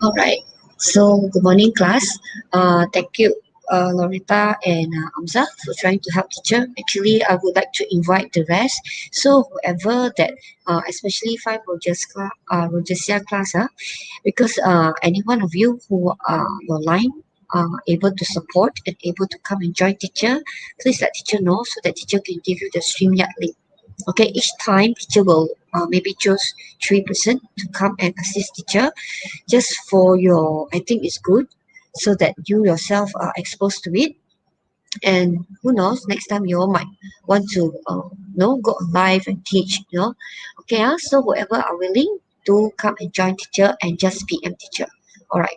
All right. So good morning, class. Thank you, Loretta and Amza, for trying to help teacher. Actually, I would like to invite the rest. So whoever that, especially 5 Rogesia class, because any one of you who are online able to support and able to come and join teacher, please let teacher know so that teacher can give you the StreamYard link. Okay, each time teacher will maybe choose 3% to come and assist teacher just for your, I think it's good so that you yourself are exposed to it. And who knows, next time you all might want to go live and teach, Okay, so whoever are willing to come and join teacher and just PM teacher. All right,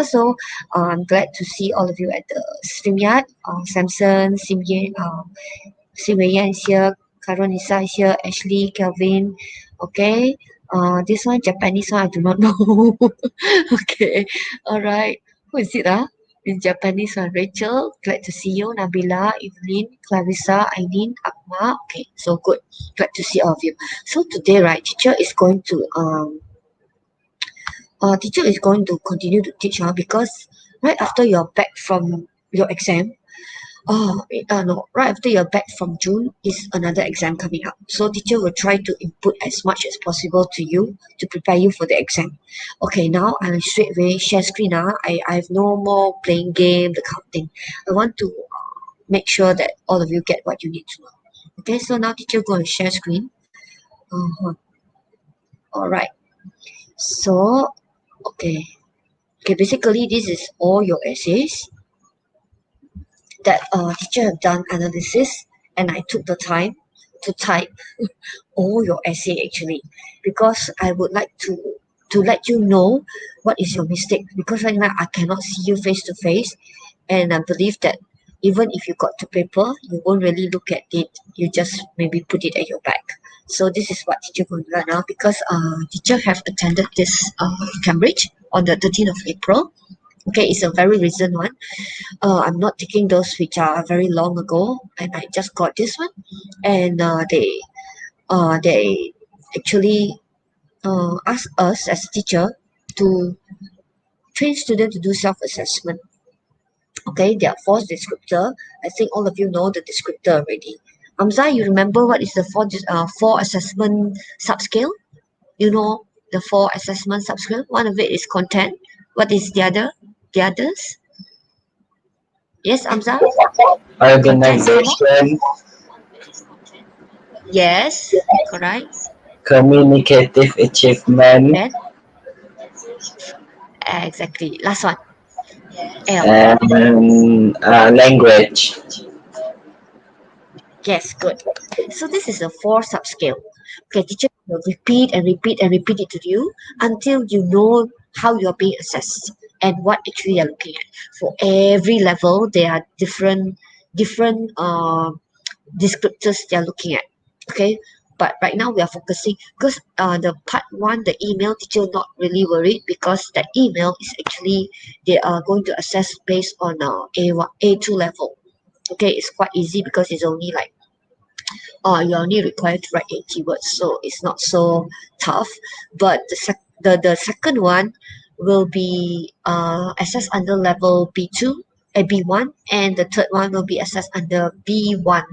so I'm glad to see all of you at the StreamYard. Samson, Simei is here, Karonisa is here, Ashley, Kelvin. Okay. This one, Japanese one, I do not know. Okay. All right. Who is it? In Japanese one, Rachel. Glad to see you. Nabila, Evelyn, Clarissa, Aileen, Akma. Okay. So good. Glad to see all of you. So today, right, teacher is going to continue to teach because right after you're back from your exam, no. Right after you're back from June is another exam coming up. So teacher will try to input as much as possible to you to prepare you for the exam. Okay, now I'll straight away share screen. I have no more playing game, the kind of thing. I want to make sure that all of you get what you need to know. Okay, so now teacher going to share screen. All right. So, okay, basically this is all your essays that teacher have done analysis, and I took the time to type all your essay actually, because I would like to let you know what is your mistake, because right now I cannot see you face to face, and I believe that even if you got to paper, you won't really look at it, you just maybe put it at your back. So this is what teacher going to learn now, because teacher have attended this Cambridge on the 13th of April. Okay, it's a very recent one. I'm not taking those which are very long ago, and I just got this one, and they actually ask us as teacher to train students to do self-assessment. Okay, there are 4 descriptor. I think all of you know the descriptor already. Amza, you remember what is the 4 assessment subscale? You know the 4 assessment subscale. One of it is content. What is the other? The others? Yes, Amza? Organization, Yes, correct. communicative achievement, Then exactly. Last one. L. and language. Yes, good. So this is a 4 subscale. Okay, teacher will repeat and repeat and repeat it to you until you know how you're being assessed and what actually you're looking at. For every level, there are different descriptors they're looking at. Okay, but right now we are focusing because the part 1, the email, teacher not really worried because that email is actually they are going to assess based on A1, A2 level. Okay, it's quite easy because it's only like you're only required to write 80 words, so it's not so tough. But the second one will be assessed under level B2 and B1, and the third one will be assessed under B1,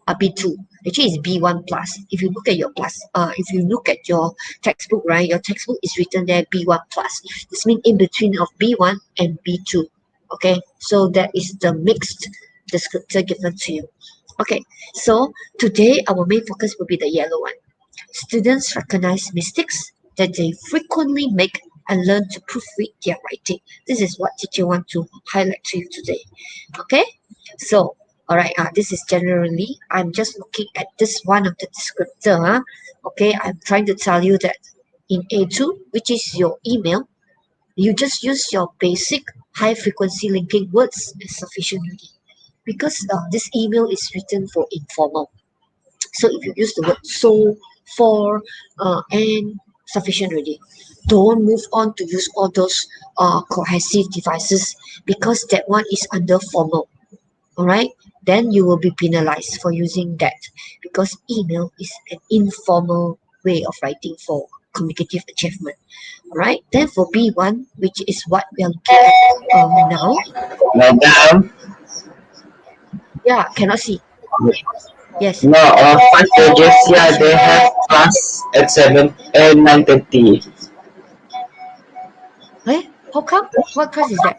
B2. Actually, it's B1 plus. If you look at your if you look at your textbook, right, your textbook is written there B1 plus. This means in between of B1 and B2. Okay, so that is the mixed descriptor given to you. Okay, so today our main focus will be the yellow one. Students recognize mistakes that they frequently make and learn to proofread their writing. This is what teacher want to highlight to you today. Okay, so all right, this is generally, I'm just looking at this one of the descriptor. Okay, I'm trying to tell you that in A2, which is your email, you just use your basic high frequency linking words as sufficient already, because this email is written for informal. So if you use the word so, for, and, sufficient already. Don't move on to use all those cohesive devices, because that one is under formal. All right, then you will be penalized for using that, because email is an informal way of writing for communicative achievement. All right. Then for B1, which is what we are looking at now. Madam, Yeah, cannot see. Yes. no, 5 pages, yeah, they have class at 7 and 9:30. Eh? How come? What class is that?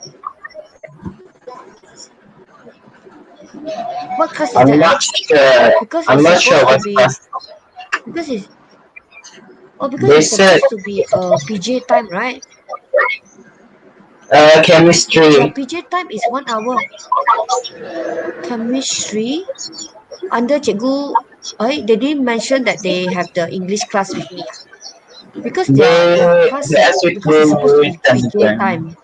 What class is I'm that? not sure. Because I'm it's not sure supposed to what be. class. Because it's They it's said supposed to be PJ time, right? Yeah, chemistry. PJ time is 1 hour. Chemistry under cikgu. They didn't mention that they have the English class with me. Because their class They asked you because it's supposed to be to PJ time.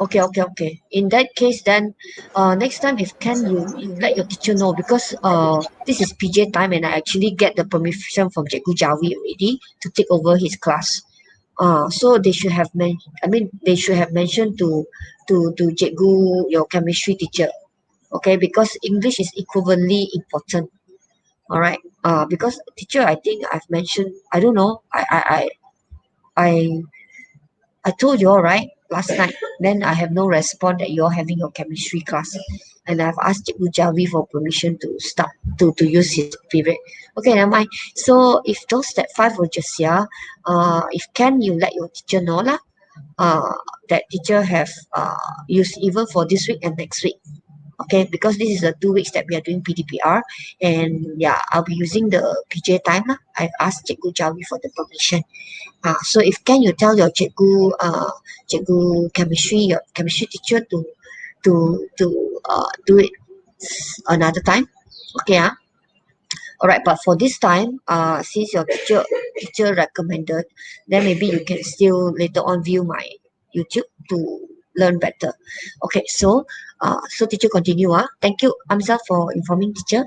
Okay. In that case, then next time if can you let your teacher know, because this is PJ time and I actually get the permission from Cikgu Jawi already to take over his class. So they should have they should have mentioned to Cikgu, your chemistry teacher. Okay, because English is equivalently important. All right. Because teacher, I think I've mentioned. I don't know. I I told you all right last night. Then I have no response that you're having your chemistry class, and I've asked Cikgu Javi for permission to start to use his period. Okay, never mind. So if those step 5 were just here, if can you let your teacher know lah. That teacher have used even for this week and next week. Okay, because this is the 2 weeks that we are doing PDPR, and yeah, I'll be using the PJ time lah. I've asked Cikgu Javi for the permission. So if can you tell your cikgu chemistry, your chemistry teacher to do it another time. Okay. Alright, but for this time, since your teacher recommended, then maybe you can still later on view my YouTube to learn better. Okay, so teacher continue. Thank you, Amza, for informing teacher.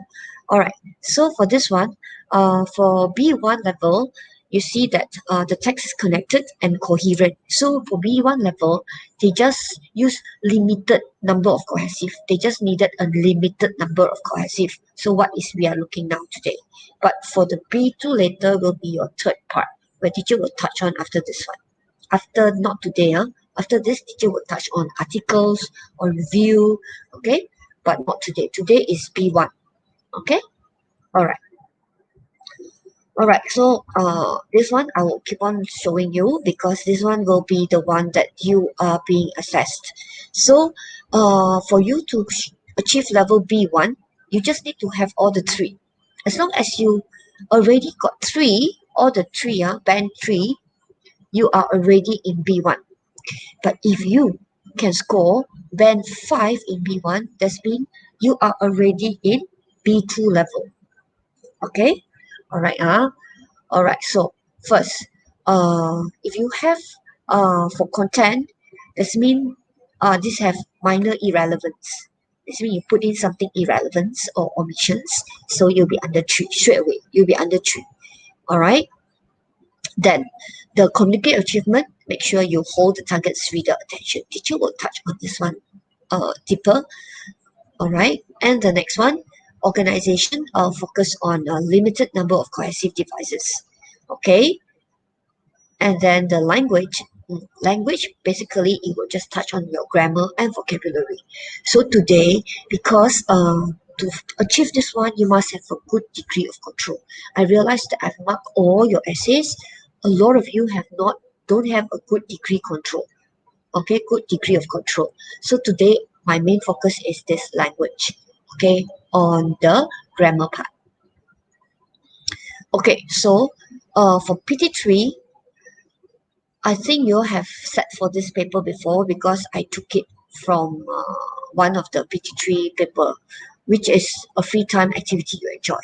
Alright, so for this one, for B1 level, you see that the text is connected and coherent. So for B1 level, they just use limited number of cohesive. They just needed a limited number of cohesive. So what is we are looking now today. But for the B2 later will be your third part, where teacher will touch on after this one. After not today, after this teacher will touch on articles, on review, okay? But not today. Today is B1. Okay? Alright. Alright, so this one I will keep on showing you because this one will be the one that you are being assessed. So for you to achieve level B1, you just need to have all the 3. As long as you already got 3, all the 3, band 3, you are already in B1. But if you can score band 5 in B1, that means you are already in B2 level. Okay? Alright, Alright, so first, if you have for content, that means this have minor irrelevance. This means you put in something irrelevant or omissions, so you'll be under 3 straight away. You'll be under 3. Alright. Then the communicate achievement, make sure you hold the target's reader attention. Teacher will touch on this one deeper. Alright, and the next one, organization, focus on a limited number of cohesive devices. Okay, and then the language basically it will just touch on your grammar and vocabulary. So today, because to achieve this one, you must have a good degree of control. I realized that I've marked all your essays. A lot of you don't have a good degree control. Okay, good degree of control. So today my main focus is this language, okay, on the grammar part. Okay, so for PT3, I think you have sat for this paper before because I took it from one of the PT3 paper, which is a free time activity you enjoy.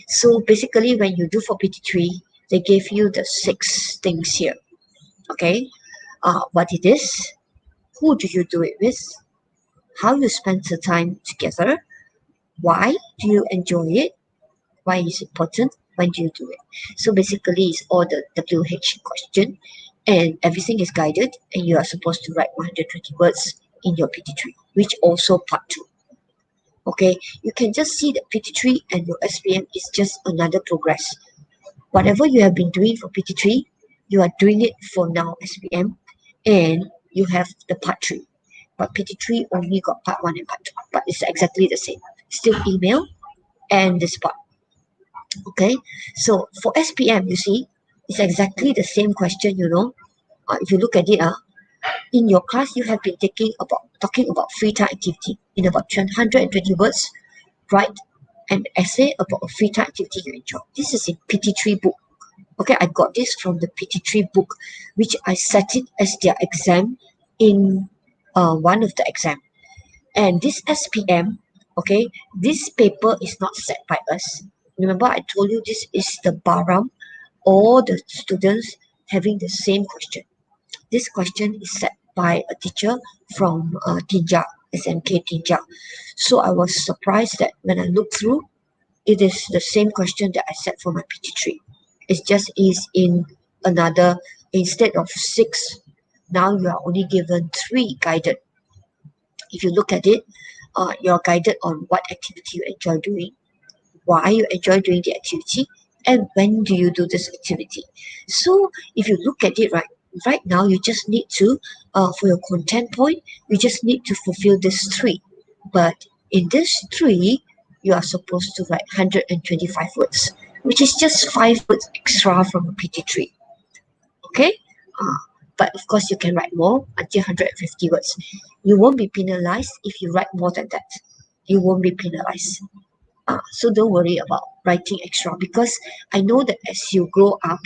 So basically when you do for PT3, they gave you the 6 things here. Okay, what it is, who do you do it with, how you spend the time together, why do you enjoy it, why is it important, when do you do it. So basically it's all the WH question and everything is guided and you are supposed to write 120 words in your PT3, which also part 2. Okay, you can just see that PT3 and your SPM is just another progress. Whatever you have been doing for PT3, you are doing it for now SPM, and you have the part 3. But PT3 only got part 1 and part 2, but it's exactly the same. Still email and this part. Okay, so for SPM, you see, it's exactly the same question, if you look at it, in your class, you have been talking about free time activity in about 120 words. Write an essay about a free time activity you enjoy. This is in PT3 book. Okay, I got this from the PT3 book, which I set it as their exam in one of the exam. And this SPM, okay, this paper is not set by us. Remember, I told you this is the Baram, all the students having the same question. This question is set by a teacher from Tinja, SMK Tinja. So I was surprised that when I looked through, it is the same question that I set for my PT3. It just is in another, instead of 6, now you are only given 3 guided. If you look at it, you're guided on what activity you enjoy doing, why you enjoy doing the activity, and when do you do this activity. So if you look at it right now, you just need to, for your content point, you just need to fulfill this 3. But in this 3, you are supposed to write 125 words, which is just 5 words extra from a PT3. Okay? But of course, you can write more until 150 words. You won't be penalized if you write more than that. You won't be penalized. So don't worry about writing extra, because I know that as you grow up,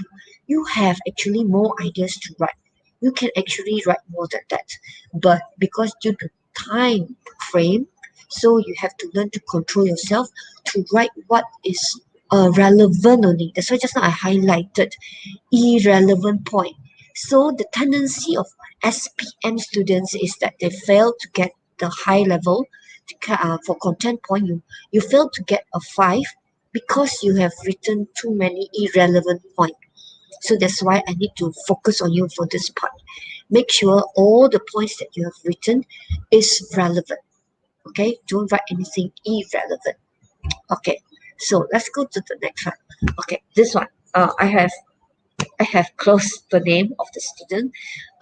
you have actually more ideas to write. You can actually write more than that. But because due to time frame, so you have to learn to control yourself to write what is relevant only. That's why just now I highlighted irrelevant point. So the tendency of SPM students is that they fail to get the high level. For content point, you fail to get a 5 because you have written too many irrelevant points. So that's why I need to focus on you for this part. Make sure all the points that you have written is relevant. Okay, don't write anything irrelevant. Okay, so let's go to the next one. Okay, this one. I have closed the name of the student.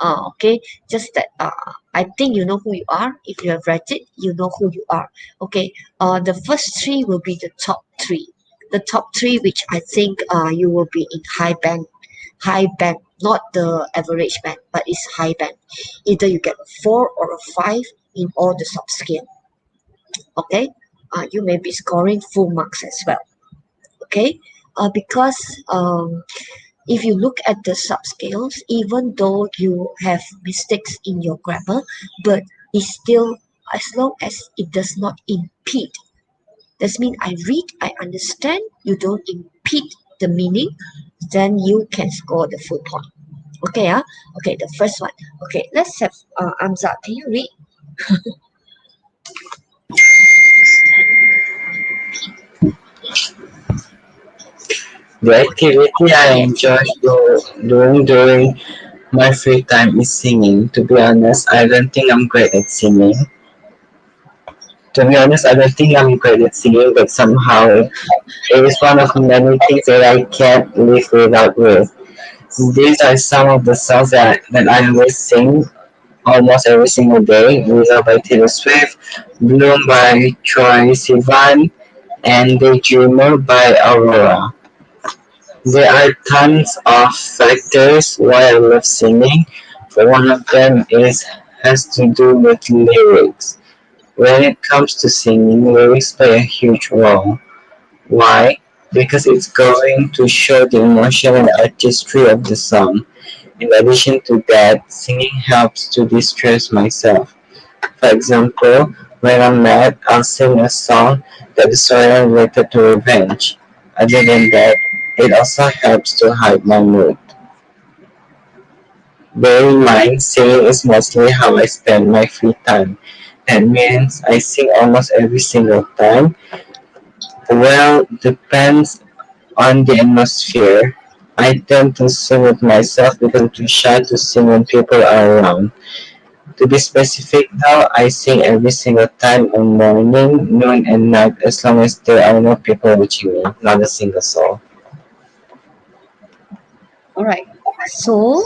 Okay, just that I think you know who you are. If you have read it, you know who you are. Okay, the first 3 will be the top 3. The top 3, which I think you will be in high band, not the average band, but it's high band. Either you get a 4 or a 5 in all the sub scale. Okay, you may be scoring full marks as well. Okay, because if you look at the subscales, even though you have mistakes in your grammar, but it's still, as long as it does not impede. That means I read, I understand, you don't impede the meaning, then you can score the full point. Okay, okay, the first one. Okay, let's have Amza. Can you read? The activity I enjoy doing during my free time is singing. To be honest, I don't think I'm great at singing. But somehow it is one of many things that I can't live without with. These are some of the songs that I always sing almost every single day. Lisa by Taylor Swift, Bloom by Troye Sivan, and Daydreamer by Aurora. There are tons of factors why I love singing, but one of them has to do with lyrics. When it comes to singing, lyrics play a huge role. Why? Because it's going to show the emotion and artistry of the song. In addition to that, singing helps to distress myself. For example, when I'm mad, I'll sing a song that is sort of related to revenge. Other than that, it also helps to hide my mood. Bear in mind, singing is mostly how I spend my free time. That means I sing almost every single time. Well, depends on the atmosphere. I tend to sing with myself because I'm too shy to sing when people are around. To be specific though, I sing every single time on morning, noon, and night as long as there are no people watching me, not a single soul. All right. So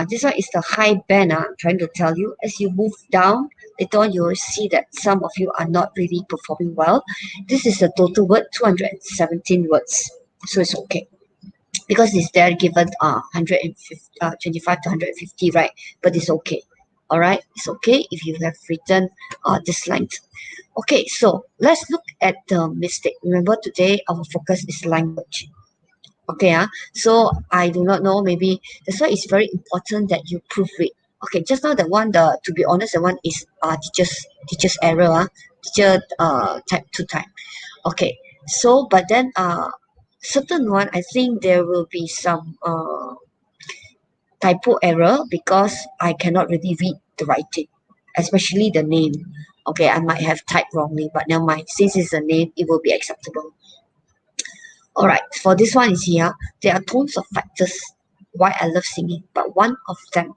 this one is the high band. I'm trying to tell you. As you move down, later on you will see that some of you are not really performing well. This is the total word, 217 words. So it's okay. Because it's there given 25 to 150, right? But it's okay. All right. It's okay if you have written this length. Okay. So let's look at the mistake. Remember today our focus is language. Okay, so I do not know, maybe that's why it's very important that you proofread. Okay, just now the one, to be honest, the one is teacher's error, teacher type 2 time. Okay, so but then certain one, I think there will be some typo error because I cannot really read the writing, especially the name. Okay, I might have typed wrongly, but never mind, since it's a name, it will be acceptable. All right, for this one is here, there are tons of factors why I love singing, but one of them,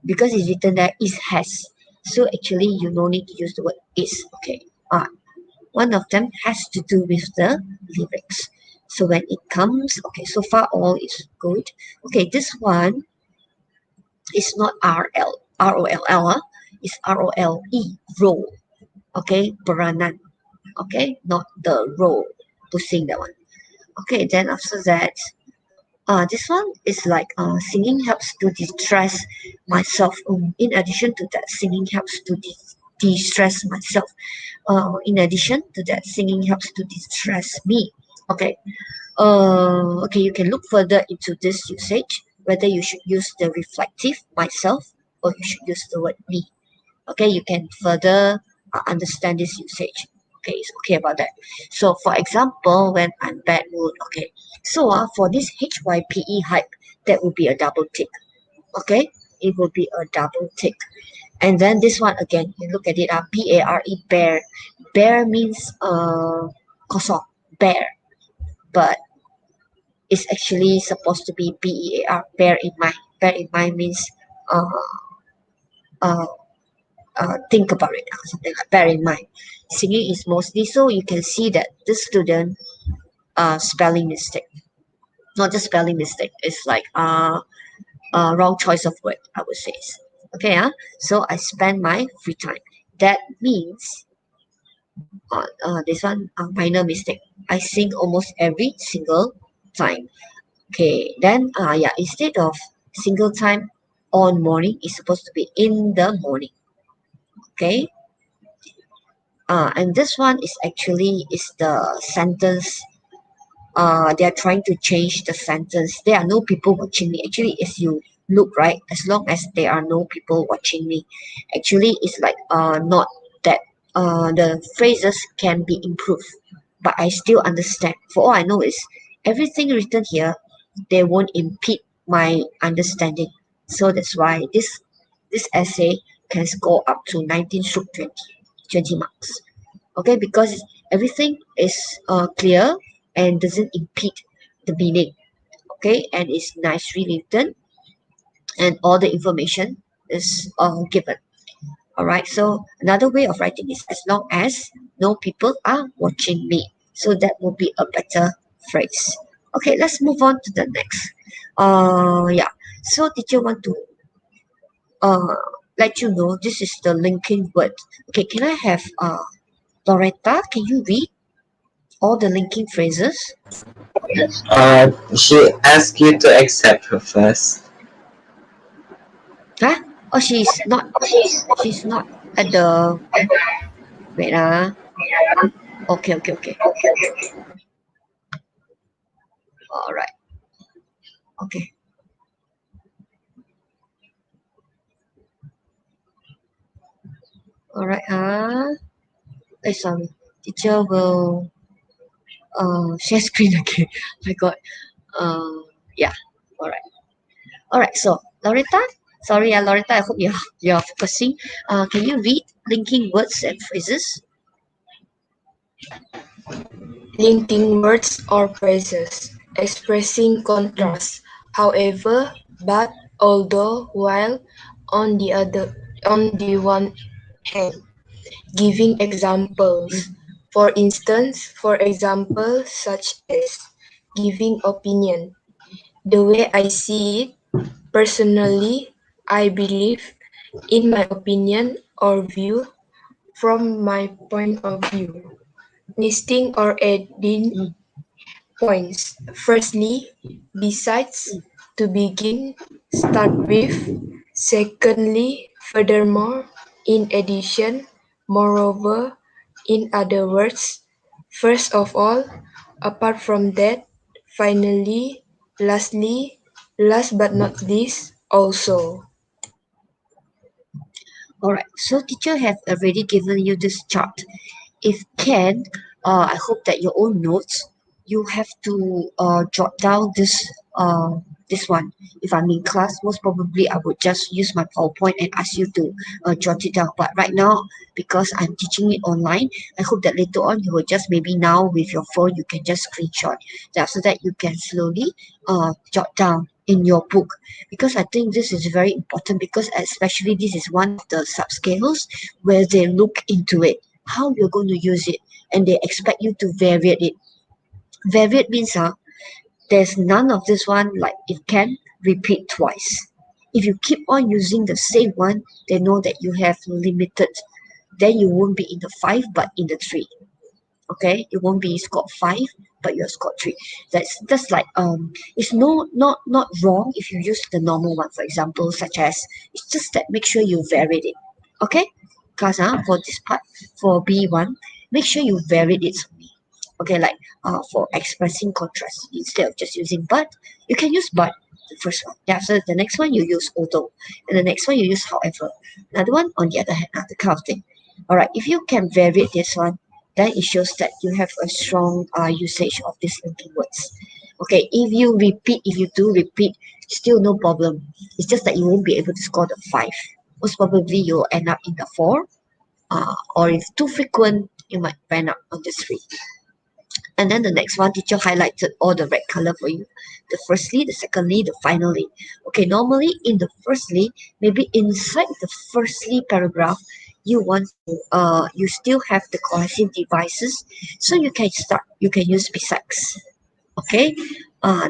because it's written there, is has. So actually, you no need to use the word is. Okay. One of them has to do with the lyrics. So when it comes, okay, so far all is good. Okay, this one is not R-O-L-L, it's R-O-L-E, role. Okay, peranan. Okay, not the role to sing that one. Okay, then after that, this one is like singing helps to distress myself. In addition to that, singing helps to de-stress myself. In addition to that, singing helps to distress me. Okay. Okay, you can look further into this usage, whether you should use the reflective myself or you should use the word me. Okay, you can further understand this usage. Okay, it's okay about that. So for example, when I'm bad mood, okay, so for this HYPE hype, that would be a double tick. Okay, it will be a double tick. And then this one again, you look at it, B-A-R-E, bear. Bear means kosong, bear, but it's actually supposed to be B-E-A-R, bear in mind. Bear in mind means uh, uh, think about it, something like bear in mind. Singing is mostly, so you can see that this student spelling mistake, not just spelling mistake, it's like wrong choice of word, I would say. Okay, so I spend my free time. That means this one minor mistake. I sing almost every single time. Okay, then yeah, instead of single time on morning, it's supposed to be in the morning. Okay, and this one is actually is the sentence. They are trying to change the sentence. There are no people watching me. Actually, as you look, right, as long as there are no people watching me, actually it's like not that the phrases can be improved, but I still understand. For all I know is everything written here, they won't impede my understanding. So that's why this essay can score up to 19/20 marks. Okay, because everything is clear and doesn't impede the meaning. Okay, and it's nicely written and all the information is given. All right, so another way of writing is as long as no people are watching me. So that will be a better phrase. Okay, let's move on to the next. Yeah, so teacher want to uh let you know this is the linking word. Okay, can I have Loretta, can you read all the linking phrases? She asked you to accept her first. Huh? Oh, she's not at the, wait, okay, okay, okay. All right. Okay. All right. Sorry. Teacher will share screen again. My God. Yeah. All right. All right. So Loretta, sorry, Loretta. I hope you're focusing. Can you read linking words and phrases? Linking words or phrases, expressing contrast, however, but, although, while, on the one hand, giving examples. For instance, for example, such as giving opinion, The way I see it, personally, I believe, in my opinion or view, from my point of view. Listing or adding Mm, points. Firstly, besides, mm. to begin, start with. Secondly, furthermore, in addition, moreover, in other words. First of all, apart from that, finally, lastly, last but not least, also. All right. So teacher have already given you this chart. If can, I hope that your own notes you have to jot down this one. If I'm in class, most probably I would just use my PowerPoint and ask you to jot it down. But right now, because I'm teaching it online, I hope that later on you will just maybe now with your phone you can just screenshot that so that you can slowly jot down in your book, because I think this is very important, because especially this is one of the subscales where they look into it how you're going to use it, and they expect you to vary it. Vary it means there's none of this one like it can repeat twice. If you keep on using the same one, they know that you have limited. Then you won't be in the five but in the three. Okay, you won't be scored five but you're scored three. That's like it's not wrong if you use the normal one, for example, such as it's just that make sure you vary it. Okay, because for this part for B1, make sure you vary it. Okay, like for expressing contrast instead of just using but, you can use but the first one. Yeah, so the next one you use although, and the next one you use however. Another one on the other hand, the kind of thing. All right, if you can vary this one, then it shows that you have a strong usage of these linking words. Okay, if you do repeat, still no problem. It's just that you won't be able to score the five. Most probably you'll end up in the four, or if too frequent, you might end up on the three. And then the next one, teacher highlighted all the red color for you. The firstly, the secondly, the finally. Okay, normally in the firstly, maybe inside the firstly paragraph, you still have the cohesive devices, so you can use besides. Okay,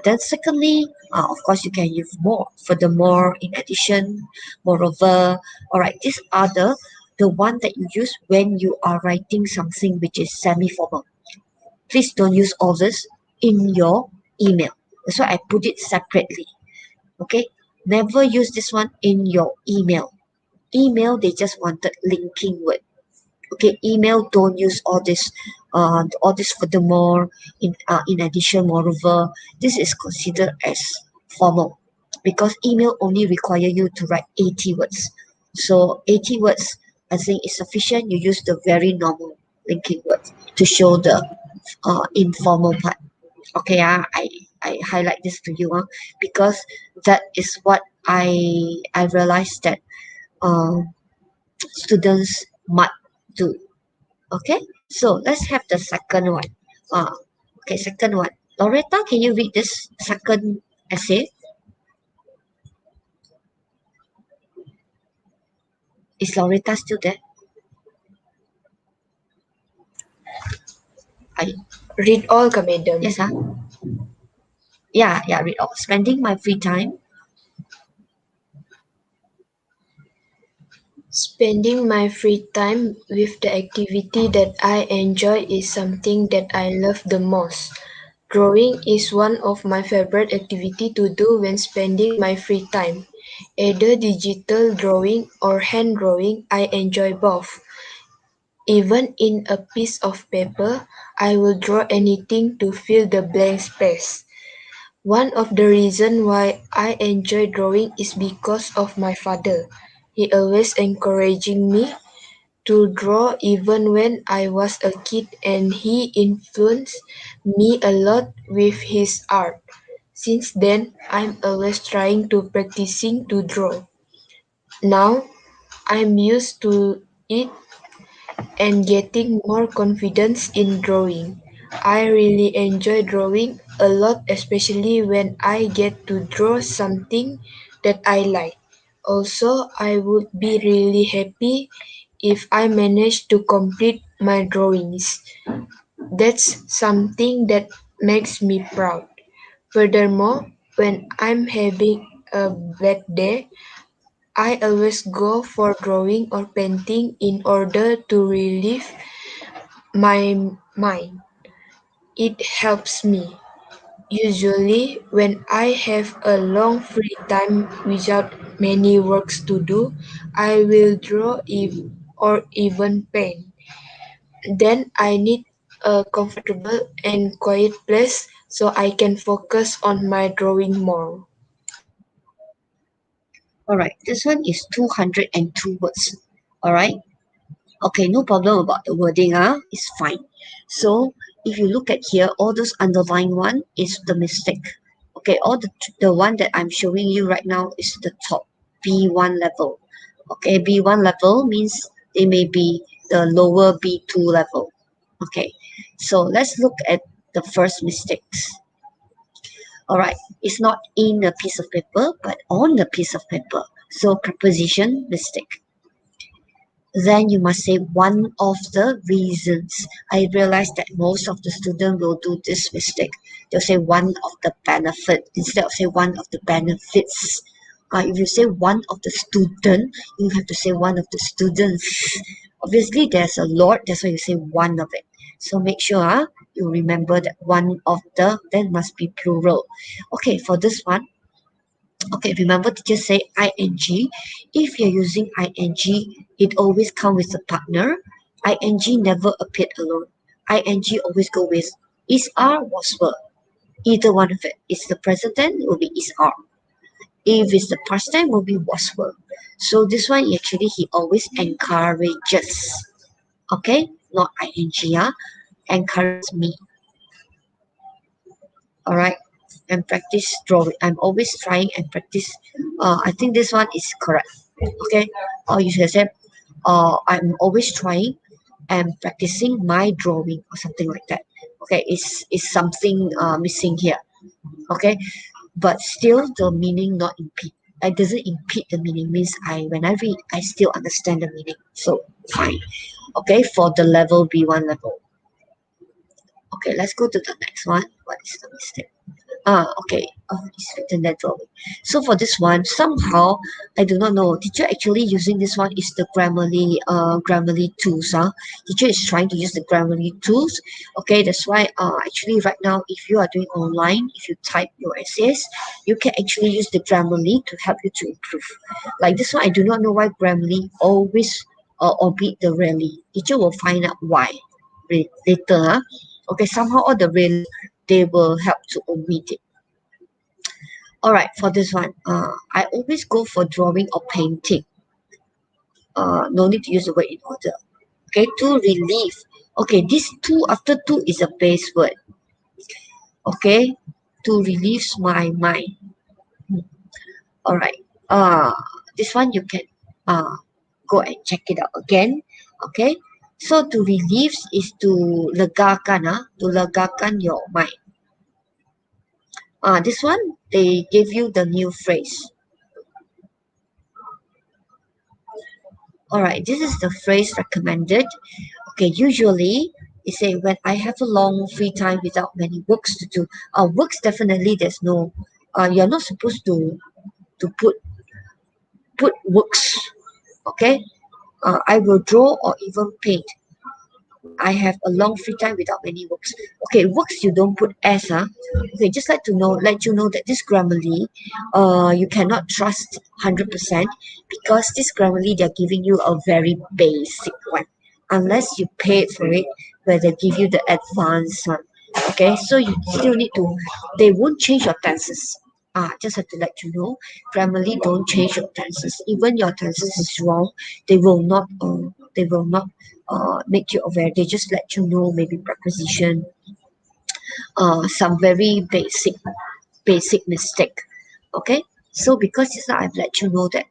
then secondly, of course you can use more. Furthermore, in addition, moreover. All right, these are the one that you use when you are writing something which is semi-formal. Please don't use all this in your email. That's why I put it separately. Okay, never use this one in your email. Email, they just wanted linking word. Okay, email, don't use all this furthermore, in addition, moreover. This is considered as formal, because email only require you to write 80 words. So 80 words, I think is sufficient. You use the very normal linking words to show the informal part. Okay, I highlight this to you, because that is what I realized that students might do. Okay, so let's have the second one. Okay, second one. Loretta, can you read this second essay? Is Loretta still there? I Read all ka, madam. Yes, yeah, read all. Spending my free time. Spending my free time with the activity that I enjoy is something that I love the most. Drawing is one of my favorite activity to do when spending my free time. Either digital drawing or hand drawing, I enjoy both. Even in a piece of paper, I will draw anything to fill the blank space. One of the reasons why I enjoy drawing is because of my father. He always encouraging me to draw even when I was a kid, and he influenced me a lot with his art. Since then, I'm always trying to practicing to draw. Now, I'm used to it and getting more confidence in drawing. I really enjoy drawing a lot, especially when I get to draw something that I like. Also, I would be really happy if I manage to complete my drawings. That's something that makes me proud. Furthermore, When I'm having a bad day, I always go for drawing or painting in order to relieve my mind. It helps me. Usually, when I have a long free time without many works to do, I will draw or even paint. Then I need a comfortable and quiet place so I can focus on my drawing more. All right, this one is 202 words. All right. Okay, no problem about the wording, it's fine. So if you look at here, all those underlined one is the mistake. Okay, all the one that I'm showing you right now is the top B1 level. Okay, B1 level means they may be the lower B2 level. Okay, so let's look at the first mistakes. All right, it's not in a piece of paper, but on the piece of paper. So preposition mistake. Then you must say one of the reasons. I realize that most of the students will do this mistake. They'll say one of the benefit instead of say one of the benefits. If you say one of the student, you have to say one of the students. Obviously, there's a lot. That's why you say one of it. So make sure you remember that one of the then must be plural. Okay, for this one, okay, remember to just say ing. If you're using ing, it always comes with a partner. Ing never appeared alone. Ing always go with is are, was were. Either one of it. It's the present tense, it will be is are. If it's the past tense, it will be was were. So this one actually he always encourages. Okay, not ing, encourages me. All right, and practice drawing. I'm always trying and practice. I think this one is correct. Okay, or you should say, I'm always trying and practicing my drawing or something like that. Okay, is something missing here. Okay, but still the meaning not impede. It doesn't impede the meaning. Means when I read, I still understand the meaning. So fine. Okay, for the level B1 level. Okay, let's go to the next one. What is the mistake? Okay. It's written that drawing. So for this one, somehow I do not know. Teacher actually using this one is the Grammarly tools. Teacher is trying to use the Grammarly tools. Okay, that's why actually right now if you are doing online, if you type your essays, you can actually use the Grammarly to help you to improve. Like this one, I do not know why Grammarly always omit the really. Teacher will find out why later. Okay, somehow all the really they will help to omit it. All right, for this one, I always go for drawing or painting. No need to use the word in order. Okay, to relieve. Okay, this two after two is a base word. Okay, to relieve my mind. All right. This one you can go and check it out again. Okay. So to relieve is to legakan your mind. This one they give you the new phrase. Alright, this is the phrase recommended. Okay, usually you say when I have a long free time without many works to do. Works definitely there's no. You're not supposed to put works. Okay. I will draw or even paint. I have a long free time without many works. Okay, works you don't put s. Okay, just like to know, let you know that this Grammarly, you cannot trust 100% because this Grammarly they're giving you a very basic one, unless you pay for it, where they give you the advanced one. Okay, so you still need to. They won't change your tenses. Just have to let you know, Grammarly don't change your tenses. Even your tenses is wrong, they will not. They will not make you aware. They just let you know maybe preposition, some very basic mistake. Okay, so because just now I've let you know that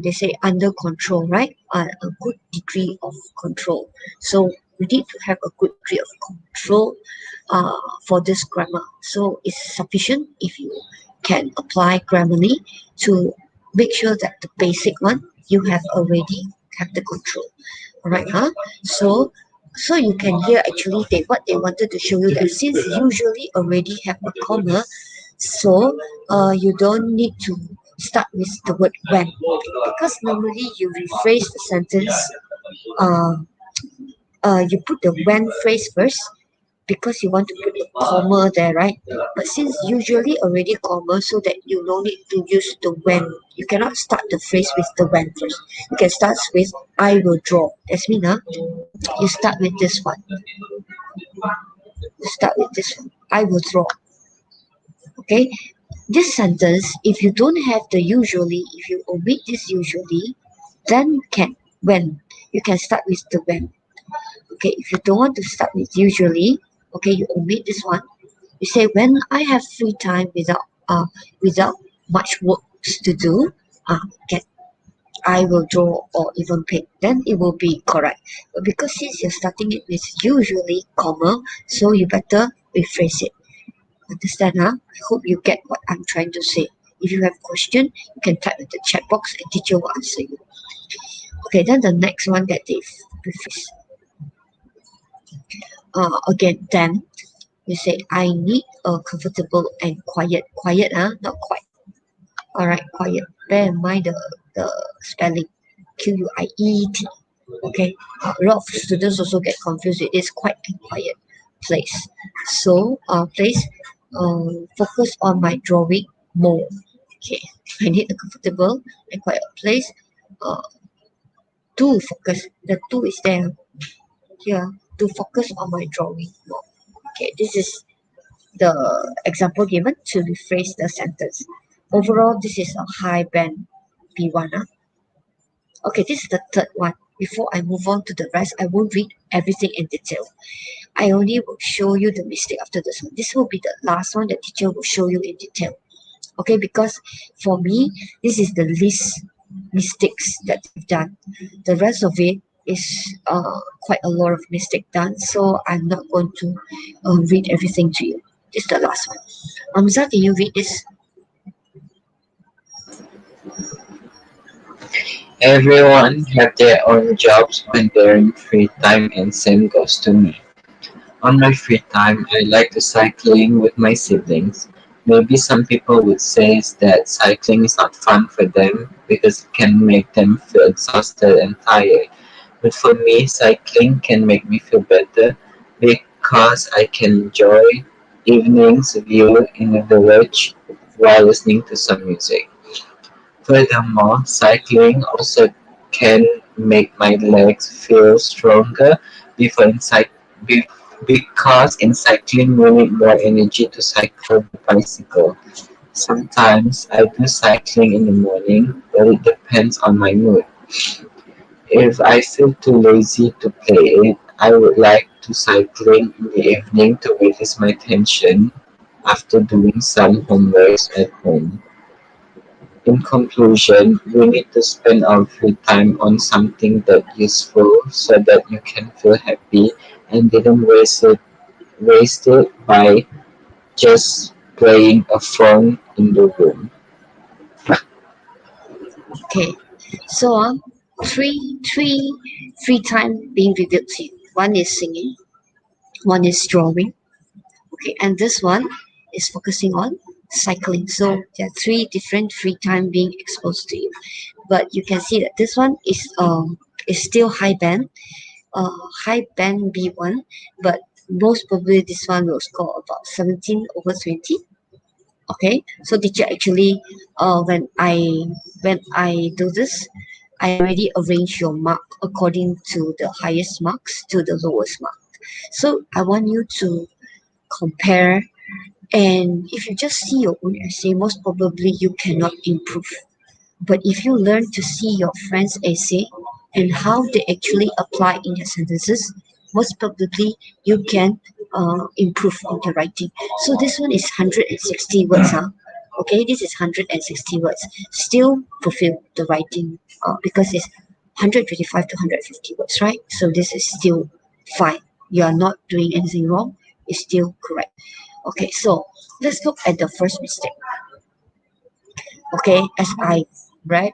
they say under control, right? A good degree of control. So we need to have a good degree of control for this grammar. So it's sufficient if you can apply Grammarly to make sure that the basic one you have already have the control. Alright, so you can hear actually what they wanted to show you that since usually already have a comma, So you don't need to start with the word when, because normally you rephrase the sentence. Uh, you put the when phrase first because you want to put a comma there, right? But since usually already comma, so that you no need to use the when. You cannot start the phrase with the when first. You can start with I will draw. That's mean, you start with this one. You start with this one. I will draw. Okay. This sentence, if you don't have the usually, if you omit this usually, then can when. You can start with the when. Okay, if you don't want to start with usually, okay, you omit this one. You say when I have free time without much work to do, can I will draw or even paint. Then it will be correct. But because since you're starting it with usually comma, so you better rephrase it. Understand, huh? I hope you get what I'm trying to say. If you have question, you can type in the chat box and teacher will answer you. Okay, then the next one that they rephrase. Again, then you say I need a comfortable and quiet, not quiet. Alright, quiet. Bear in mind the spelling. Quiet. Okay. A lot of students also get confused with this quite and quiet place. So place focus on my drawing more. Okay. I need a comfortable and quiet place. Uh to focus. The two is there here to focus on my drawing more. Okay, this is the example given to rephrase the sentence. Overall, this is a high band B1. Okay, this is the third one. Before I move on to the rest, I won't read everything in detail. I only will show you the mistake after this one. This will be the last one the teacher will show you in detail. Okay, because for me, this is the least mistakes that I've done. The rest of it is quite a lot of mistake done, so I'm not going to read everything to you. This is the last one. Amza, can you read this? Everyone have their own jobs when they're in free time, and same goes to me. On my free time, I like to cycling with my siblings. Maybe some people would say that cycling is not fun for them because it can make them feel exhausted and tired. But for me, cycling can make me feel better because I can enjoy evening's view in the village while listening to some music. Furthermore, cycling also can make my legs feel stronger before be- because in cycling we need more energy to cycle the bicycle. Sometimes I do cycling in the morning, but it depends on my mood. If I feel too lazy to play it, I would like to cycling in the evening to release my tension after doing some homeworks at home. In conclusion, we need to spend our free time on something that's useful so that you can feel happy and didn't waste it by just playing a phone in the room. Okay, so three free time being revealed to you. One is singing, one is drawing. Okay, and this one is focusing on cycling. So there are three different free time being exposed to you. But you can see that this one is still high band B1, but most probably this one will score about 17 over 20. Okay, so teacher actually when I do this, I already arrange your mark according to the highest marks to the lowest mark. So I want you to compare, and if you just see your own essay, most probably you cannot improve. But if you learn to see your friend's essay and how they actually apply in their sentences, most probably you can improve on the writing. So this one is 160 words. Okay, this is 160 words. Still fulfill the writing because it's 125 to 150 words, right? So this is still fine. You are not doing anything wrong. It's still correct. Okay, so let's look at the first mistake. Okay, read,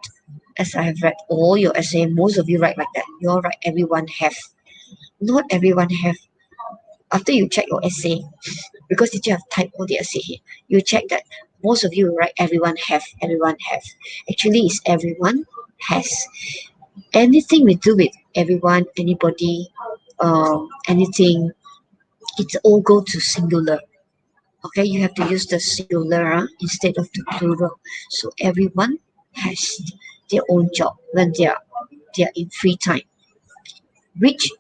as I have read all your essay, most of you write like that. You all write everyone have. Not everyone have. After you check your essay, because teacher have typed all the essay here. You check that most of you write everyone have. Actually, it's everyone has. Anything we do with everyone, anybody, anything, it's all go to singular. Okay, you have to use the singular instead of the plural. So everyone has their own job when they are in free time, which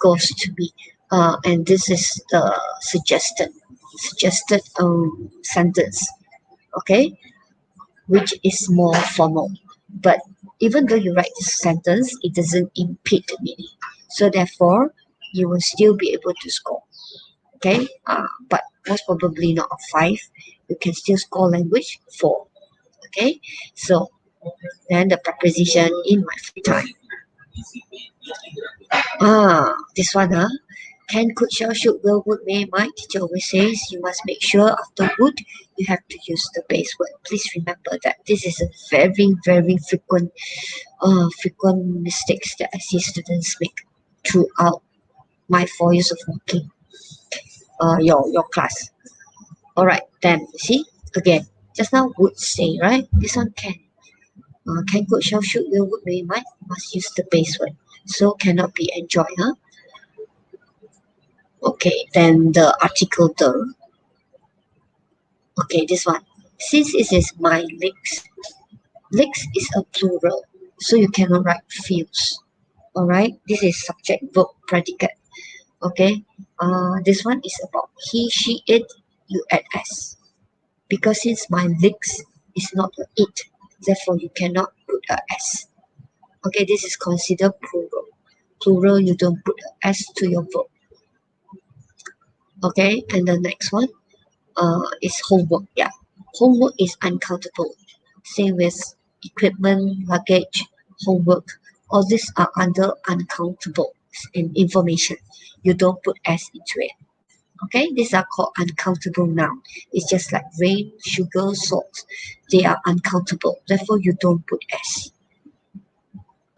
goes to me. And this is the suggested sentence. Okay, which is more formal. But even though you write this sentence, it doesn't impede the meaning. So therefore, you will still be able to score. Okay, but most probably not a 5. You can still score language 4. Okay, so then the preposition in my free time. This one, can, could, shall, should, will, would, may, might. Teacher always says you must make sure after would you have to use the base word. Please remember that this is a very, very frequent mistakes that I see students make throughout my 4 years of working your class. All right, then see again. Just now would say, right? This one can. Can, could, shall, should, will, would, may, might. Must use the base word. So cannot be enjoy, Okay, then the article the. Okay, this one. Since it is my legs is a plural, so you cannot write feels. Alright, this is subject, verb, predicate. Okay, this one is about he, she, it, you add s. Because since my legs is not a it, therefore you cannot put a s. Okay, this is considered plural. Plural, you don't put a s to your verb. Okay, and the next one is homework. Yeah, homework is uncountable. Same with equipment, luggage, homework. All these are under uncountable in information. You don't put s into it. Okay, these are called uncountable noun. It's just like rain, sugar, salt. They are uncountable. Therefore, you don't put s.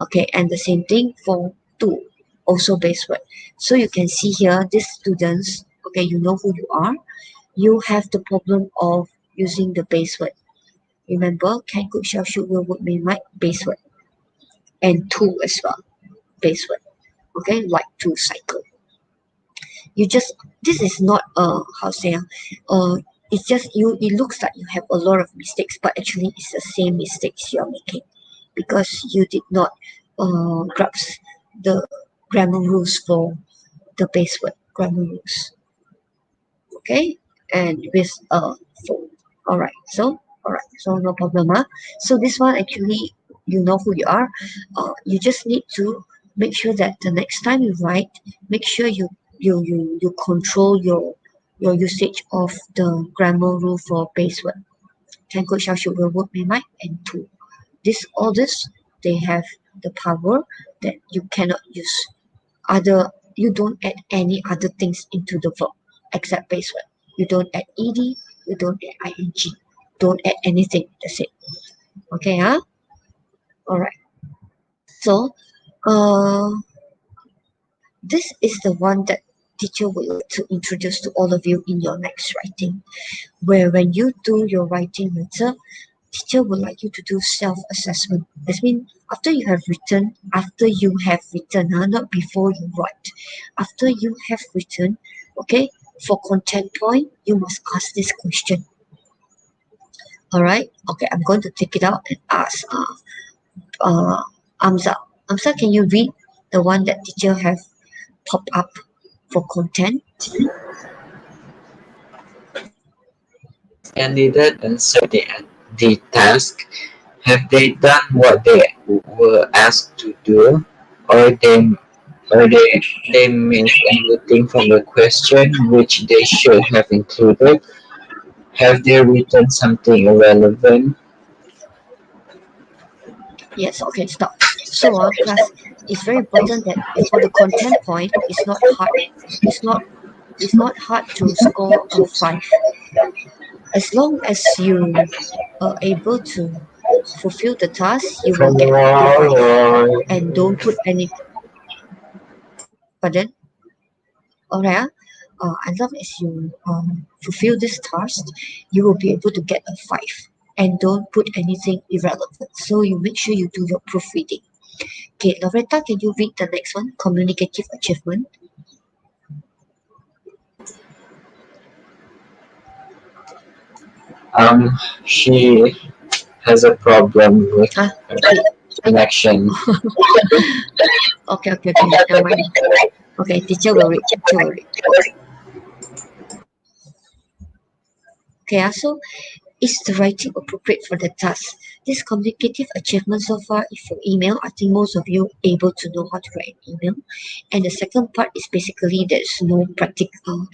Okay, and the same thing for to, also base word. So you can see here, these students, okay, you know who you are. You have the problem of using the base word. Remember, can, could, shall, should, will, would, may, might, base word. And to as well, base word. Okay, like to cycle. You just, this is not how to say, it's just it looks like you have a lot of mistakes, but actually it's the same mistakes you're making because you did not grasp the grammar rules for the base word grammar rules. Okay, and with phone. Alright, so no problem. So this one actually, you know who you are. You just need to make sure that the next time you write, make sure you control your usage of the grammar rule for base word. Can, could, shall, should, will, would, may, might, and to. All this they have the power that you cannot use other. You don't add any other things into the verb except base word. You don't add ed. You don't add ing. Don't add anything. That's it. Okay, all right. So, this is the one that teacher would like to introduce to all of you in your next writing, where when you do your writing letter, teacher would like you to do self-assessment. That means after you have written, not before you write. After you have written, okay, for content point, you must ask this question. Alright, okay, I'm going to take it out and ask Amza. Amza, can you read the one that teacher have popped up for content? Candidate answer the task. Have they done what they were asked to do, or they missed anything from the question which they should have included? Have they written something irrelevant? Yes, okay, stop. So class, it's very important that for the content point, it's not hard. It's not hard to score a 5. As long as you are able to fulfill the task, you will get the 5. And don't put any. Pardon? Alright. as long as you fulfill this task, you will be able to get a 5. And don't put anything irrelevant. So you make sure you do your proofreading. Okay, Loretta, can you read the next one? Communicative achievement. She has a problem with Ah, okay. connection. Okay, never mind. Okay, teacher will read. Okay, so is the writing appropriate for the task? This communicative achievement so far is for email. I think most of you able to know how to write an email. And the second part is basically there's no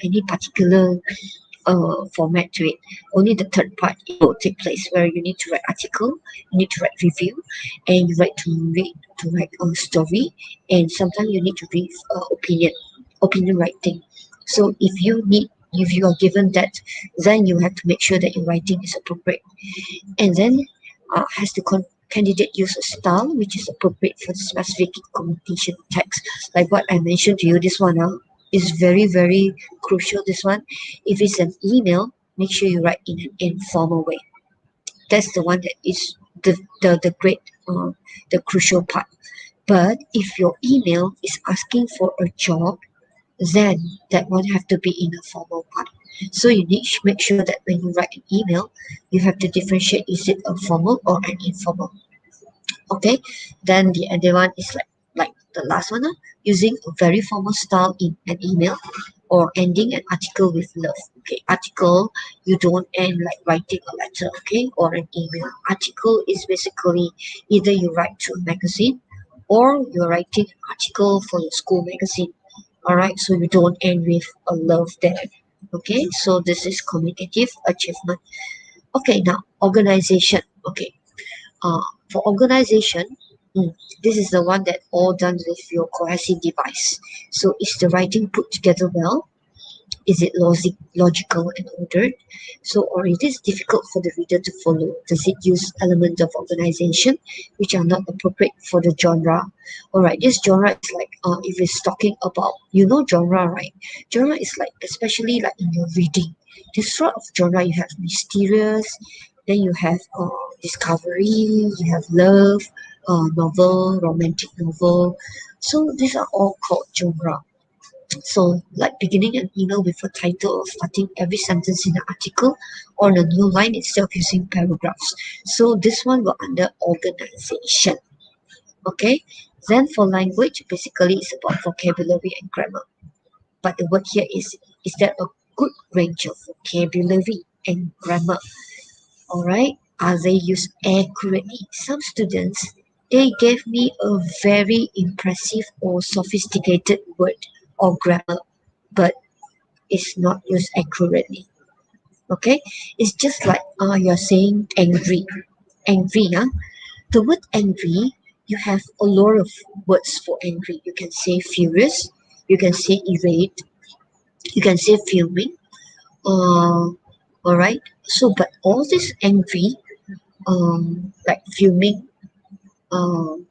any particular format to it. Only the third part will take place where you need to write article, you need to write review, and you to write a story, and sometimes you need to read opinion writing. So if you are given that, then you have to make sure that your writing is appropriate. And then has the candidate use a style which is appropriate for the specific communication text. Like what I mentioned to you, this one is very, very crucial. This one, if it's an email, make sure you write in an informal way. That's the one that is the great the crucial part. But if your email is asking for a job, then that one have to be in a formal part. So you need to make sure that when you write an email, you have to differentiate, is it a formal or an informal. Okay, then the other one is like the last one, using a very formal style in an email or ending an article with love. Okay, article, you don't end like writing a letter, okay, or an email. Article is basically either you write to a magazine or you're writing an article for your school magazine. All right, so you don't end with a love there. Okay, so this is communicative achievement. Okay, now organization. Okay, for organization, this is the one that all done with your cohesive device. So is the writing put together well? Is it logical and ordered? So, or it is difficult for the reader to follow? Does it use elements of organization which are not appropriate for the genre? All right, this genre is like if it's talking about, you know, genre, right? Genre is like, especially like in your reading, this sort of genre you have mysterious, then you have discovery, you have love, novel, romantic novel. So these are all called genre. So, like beginning an email with a title or starting every sentence in an article or in a new line instead of using paragraphs. So, this one will under organization. Okay. Then for language, basically it's about vocabulary and grammar. But the word here is there a good range of vocabulary and grammar? All right. Are they used accurately? Some students, they gave me a very impressive or sophisticated word or grammar, but it's not used accurately. Okay, it's just like you're saying angry. Angry, huh? The word angry, you have a lot of words for angry. You can say furious, you can say irate, you can say fuming. All right. So, but all this angry, like fuming, um,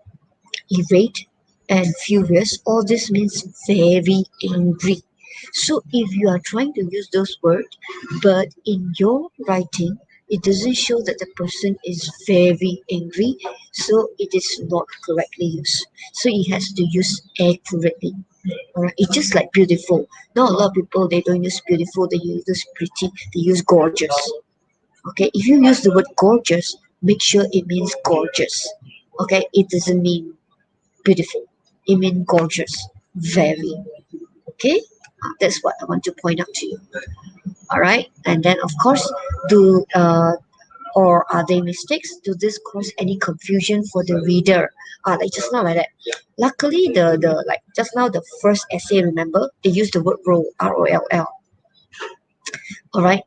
irate, and furious, all this means very angry. So if you are trying to use those words, but in your writing, it doesn't show that the person is very angry, so it is not correctly used. So it has to use accurately. Alright, it's just like beautiful. Now a lot of people, they don't use beautiful, they use pretty, they use gorgeous. Okay, if you use the word gorgeous, make sure it means gorgeous. Okay, it doesn't mean beautiful. It means gorgeous. Very. Okay, that's what I want to point out to you. All right, and then of course, do or are they mistakes? Do this cause any confusion for the reader? Like just now like that. Luckily, the like just now the first essay, remember they use the word roll, roll. All right.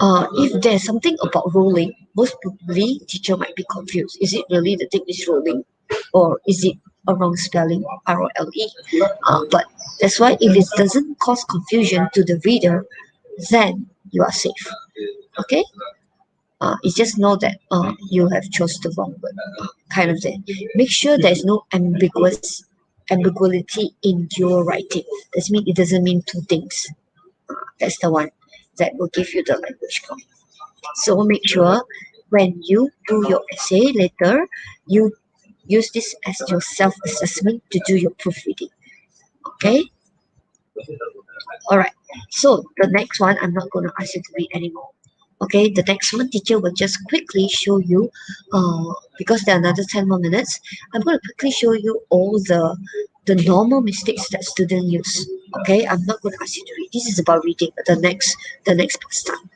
If there's something about rolling, most probably teacher might be confused. Is it really the thing is rolling, or is it a wrong spelling, role? But that's why if it doesn't cause confusion to the reader, then you are safe. Okay. It's just know that you have chose the wrong word, kind of thing. Make sure there's no ambiguity in your writing. That means it doesn't mean two things. That's the one that will give you the language point. So make sure when you do your essay later, you use this as your self-assessment to do your proofreading. Okay? Alright. So the next one, I'm not going to ask you to read anymore. Okay, the next one, teacher will just quickly show you, because there are another 10 more minutes, I'm going to quickly show you all the normal mistakes that students use. Okay, I'm not going to ask you to read. This is about reading the next pastime.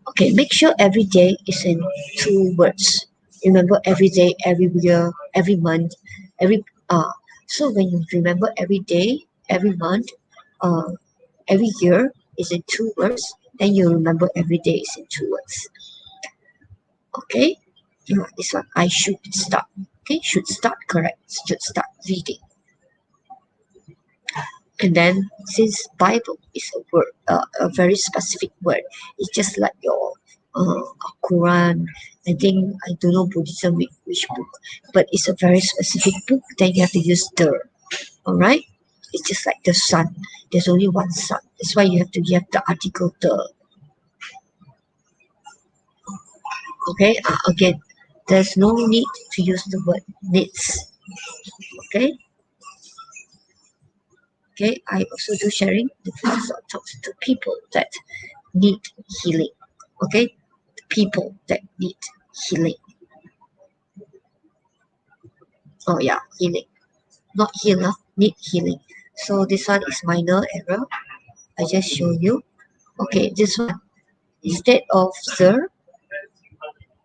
Okay, make sure every day is in 2 words. Remember every day, every year, every month, so when you remember every day, every month, uh, every year is in 2 words, then you remember every day is in 2 words. Okay, this one, I should start. Okay, should start, correct. Should start reading. And then since Bible is a word, a very specific word, it's just like your Quran. I think, I don't know Buddhism which book, but it's a very specific book. Then you have to use the. All right, it's just like the sun. There's only one sun. That's why you have the article the. Okay, again, there's no need to use the word needs. Okay. Okay, I also do sharing the professor talks to people that need healing. Okay, people that need healing. Oh yeah, healing, not healer, need healing. So this one is minor error. I just show you. Okay, this one, instead of the,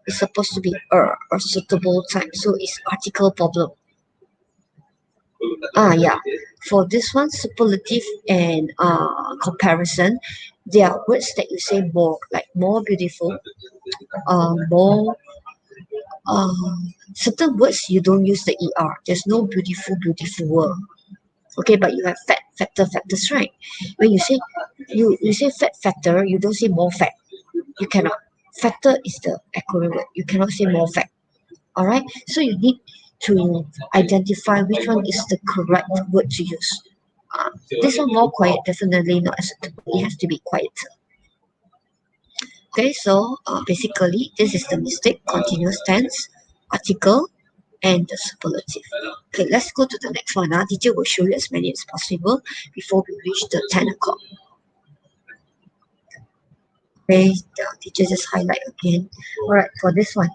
it's supposed to be a suitable time. So it's article problem. Yeah. For this one, superlative and comparison, there are words that you say more, like more beautiful, more. Certain words you don't use the er. There's no beautiful word. Okay, but you have fat, factor, factors, right? When you say fat, factor, you don't say more fat. You cannot. Factor is the accurate word. You cannot say more fat. All right. So you need to identify which one is the correct word to use. This one more quiet, definitely not acceptable. It has to be quieter. Okay, so basically this is the mistake: continuous tense, article, and the superlative. Okay, let's go to the next one. Teacher will show you as many as possible before we reach the 10 o'clock. Okay, the teacher just highlight again. All right, for this one.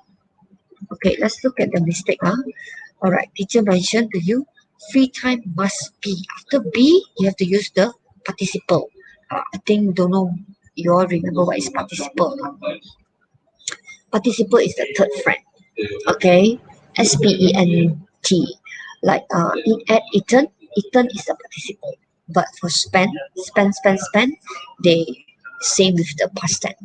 Okay, let's look at the mistake. All right, teacher mentioned to you, free time must be. After be, you have to use the participle. I think, don't know, you all remember what is participle. Participle is the third friend. Okay, S-P-E-N-T. Like eaten is the participle. But for spend, they same with the past tense.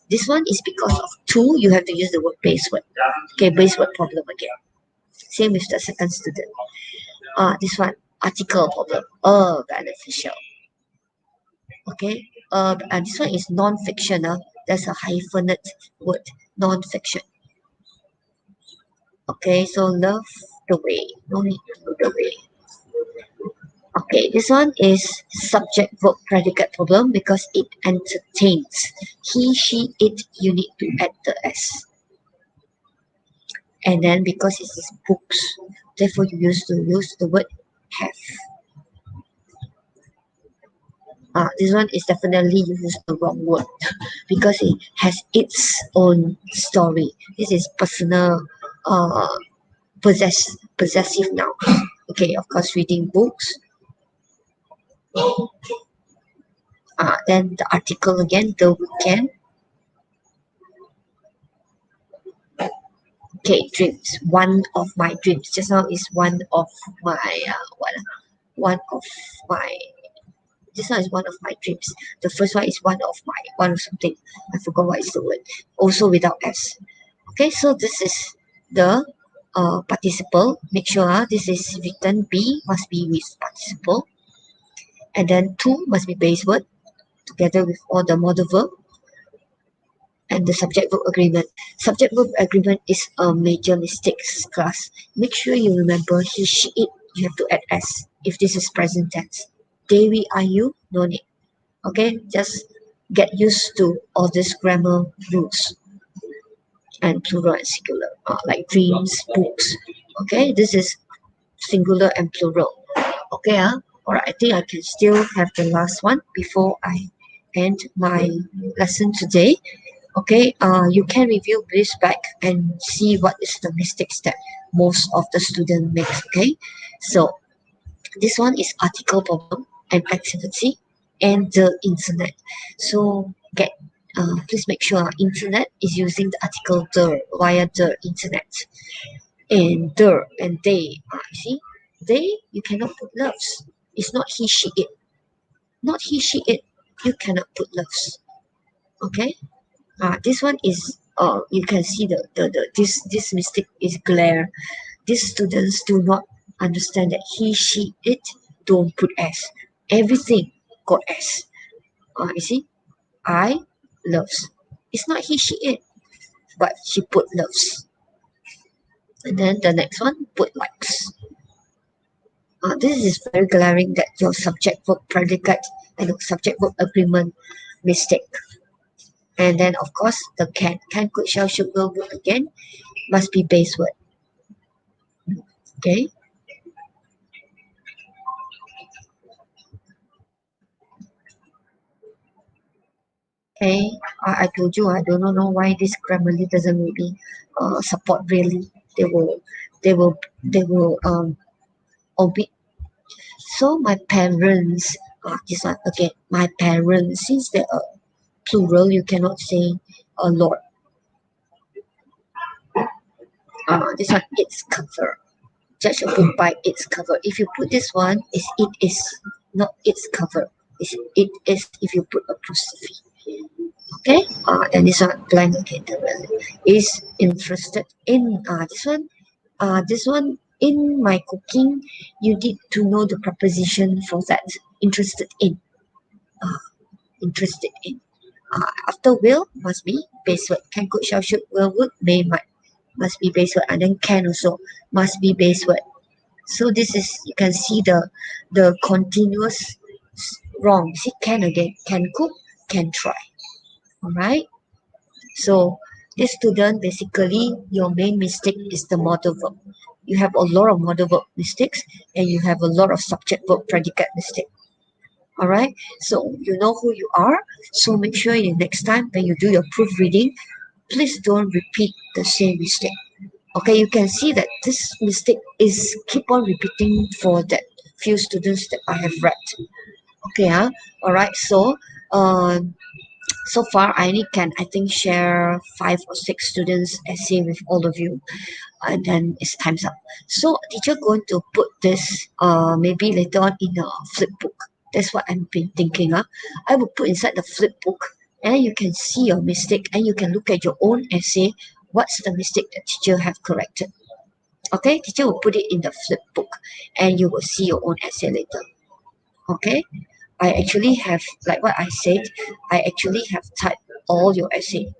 This one is because of two, you have to use the word base word. Okay, base word problem again. Same with the second student. This one, article problem. Beneficial. Okay. This one is non-fiction. There's a hyphenate word, non-fiction. Okay, so love the way. No need to know the way. Okay, this one is subject verb predicate problem because it entertains. He, she, it, you need to add the S. And then because it is books, therefore you use the word have. This one is definitely you use the wrong word because it has its own story. This is personal, possessive noun. Okay, of course, reading books. Then the article again, the weekend. Okay, dreams. One of my dreams. Just now is one of my one of my. This one is one of my dreams. The first one is one of something. I forgot what is the word. Also without S. Okay, so this is the participle. Make sure this is written. Be must be with participle. And then to must be base word together with all the modal verb. And the subject verb agreement. Subject verb agreement is a major mistakes class. Make sure you remember he, she, it. You have to add S if this is present tense. They, we, are you, no need. Okay, just get used to all these grammar rules and plural and singular, like dreams, books. Okay, this is singular and plural. Okay, all right. I think I can still have the last one before I end my lesson today. Okay, you can review this back and see what is the mistakes that most of the student makes. Okay, so this one is article problem and activity and the internet. So please make sure internet is using the article the via the internet and the and they. You see, they you cannot put loves. It's not he she it. Not he she it. You cannot put loves. Okay. This one is you can see this mistake is glare. These students do not understand that he, she, it don't put S. Everything got S. You see, I loves. It's not he, she, it, but she put loves. And then the next one, put likes. This is very glaring that your subject verb predicate and the subject verb agreement mistake. And then of course the can, could, shall, should, will, would again must be base word. Okay. Okay, I told you I do not know why this Grammarly doesn't really support really. They will they will they will omit. So my parents this one again my parents, since they are plural you cannot say a lot. This one it's cover. Judge a book by its cover. If you put this one it is not its cover. It is if you put apostrophe. Okay, then this one blank again. The is interested in this one in my cooking. You need to know the preposition for that. Interested in. Interested in. After will must be base word. Can, could, shall, should, will, would, may, might must be base word, and then can also must be base word. So this is you can see the continuous wrong. See, can again. Can cook, can try. All right. So this student basically your main mistake is the modal verb. You have a lot of modal verb mistakes and you have a lot of subject verb predicate mistake. All right. So you know who you are. So make sure the next time when you do your proofreading, please don't repeat the same mistake. Okay, you can see that this mistake is keep on repeating for that few students that I have read. Okay, all right. So far I only can I think share 5 or 6 students essay with all of you, and then it's time's up. So teacher going to put this maybe later on in a flip book. That's what I've been thinking. I will put inside the flip book and you can see your mistake and you can look at your own essay. What's the mistake that teacher have corrected? Okay, teacher will put it in the flip book and you will see your own essay later. Okay, I actually have, like what I said, I actually have typed all your essay.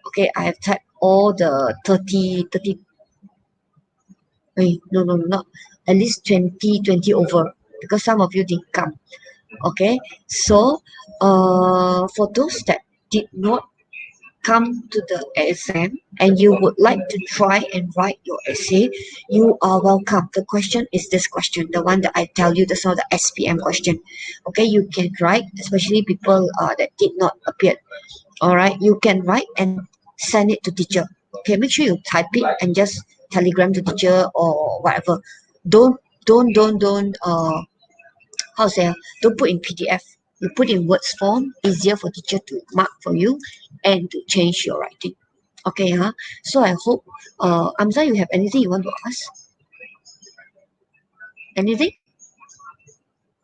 Okay, I have typed all the 30, no, not, at least 20 over, because some of you didn't come. Okay, so for those that did not come to the exam and you would like to try and write your essay, you are welcome. The question is this question, the one that I tell you, that's not the SPM question. Okay, you can write, especially people that did not appear. All right, you can write and send it to teacher. Okay, make sure you type it and just telegram to teacher or whatever. Don't how to say, don't put in PDF. You put in words form, easier for teacher to mark for you and to change your writing. Okay, so I hope Amza, you have anything you want to ask? Anything?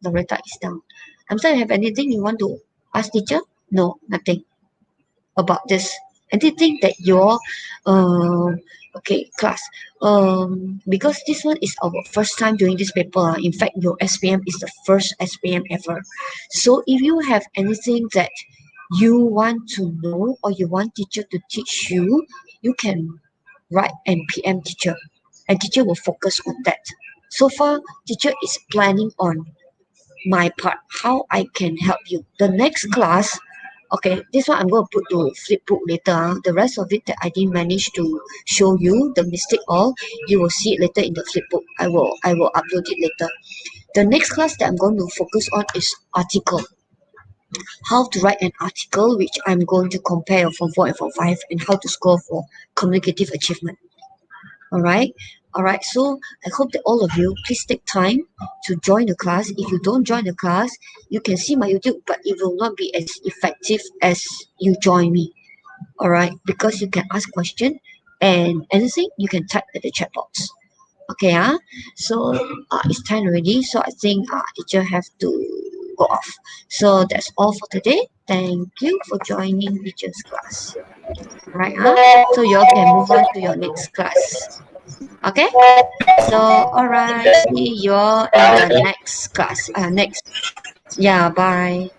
Loretta is down. Amza, you have anything you want to ask teacher? No, nothing about this. Anything that your okay class, because this one is our first time doing this paper. In fact, your SPM is the first SPM ever. So if you have anything that you want to know or you want teacher to teach you, you can write and PM teacher and teacher will focus on that. So far teacher is planning on my part, how I can help you. The next class, okay, this one I'm going to put to flipbook later. The rest of it that I didn't manage to show you, the mistake all, you will see it later in the flipbook. I will upload it later. The next class that I'm going to focus on is article. How to write an article, which I'm going to compare from 4 and from 5, and how to score for communicative achievement. Alright, so I hope that all of you please take time to join the class. If you don't join the class, you can see my YouTube, but it will not be as effective as you join me. Alright, because you can ask question and anything you can type at the chat box. Okay, so it's time already, so I think teacher have to go off. So that's all for today. Thank you for joining teacher's class. Right, so you all can move on to your next class. Okay, so alright, see you all in the next class. Bye.